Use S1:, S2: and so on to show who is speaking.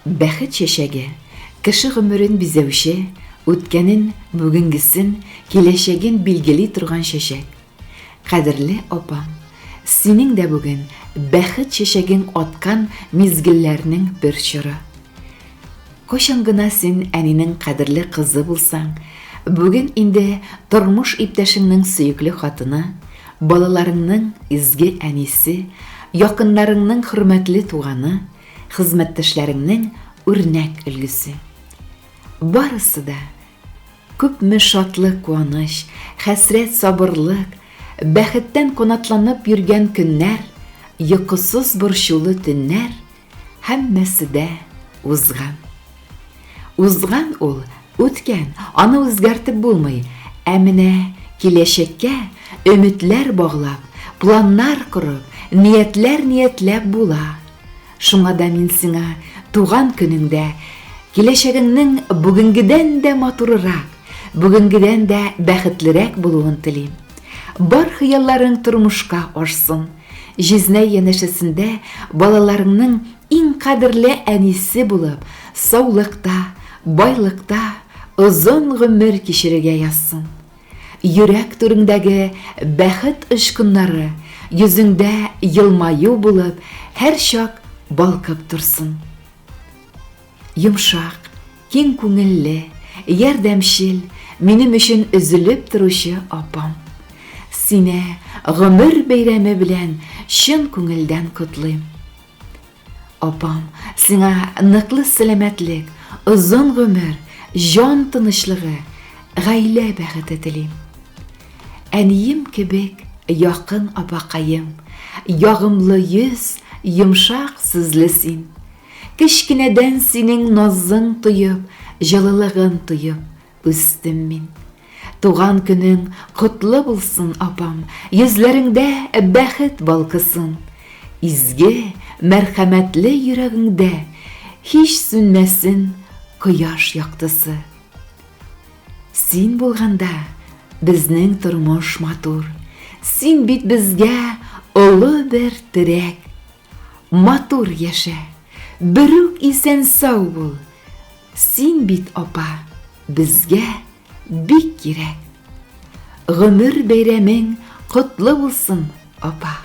S1: Бәхет чәчәге кеше гомерен бизәүче, үткәнен, бүгенгесен, киләчәген билгели торган чәчәк. Кадерле апам, синең дә бүген бәхет чәчәгең аткан мизгелләрнең бер чоры. Кайчан гына син әнинең кадерле кызы булсаң, бүген инде тормыш иптәшеңнең сөекле хатыны, балаларыңның изге әнисе, якыннарыңның хөрмәтле туганы, хезмәттәшләреңнең үрнәк өлгесе. Барысы да күпме шатлык, куаныч, хәсрәт, сабырлык, бәхеттән канатланып йөргән көннәр, йокысыз борчулы төннәр, һәммәсе дә узган. Узган ул үткән, аны үзгәртеп булмый, ә менә киләчәккә өметләр баглап, планнар корып, ниятләр була. Шуңа да мин сиңа туган көнеңдә киләчәгеңнең бүгенгедән дә матурырак, бүгенгедән дә бәхетлерәк булуын телим. Бар хыялларың тормышка ашсын. Җизнәй янәшәсендә балаларыңның иң кадерле әнисе булып, саулыкта, байлыкта озын гомер кичерергә язсын. Йөрәк түреңдәге бәхет очкыннары йөзеңдә елмаю булып, һәр чак балкып торсын. Йомшак, киң күңелле, ярдәмчел, минем өчен өзелеп торучы апам. Сине гомер бәйрәме белән чын күңелдән котлыйм. Апам, сиңа ныклы сәламәтлек, озын гомер, җан тынычлыгы, гаилә бәхете телим. Әнием кебек якын апакаем, ягымлы йөз, йомшак сүзле син. Кечкенәдән синең назың тоеп, җылылыгын тоеп үстем мин. Туган көнең котлы булсын, апам, йөзләреңдә бәхет балкысын. Изге, мәрхәмәтле йөрәгеңдә һич сүнмәсен кояш яктысы. Син булганда безнең тормыш матур. Син бит безгә олы бер терәк. Матур яшә, берүк исән сау бул. Син бит, апа, безгә бик кирәк. Гомер бәйрәмең котлы булсын, апа.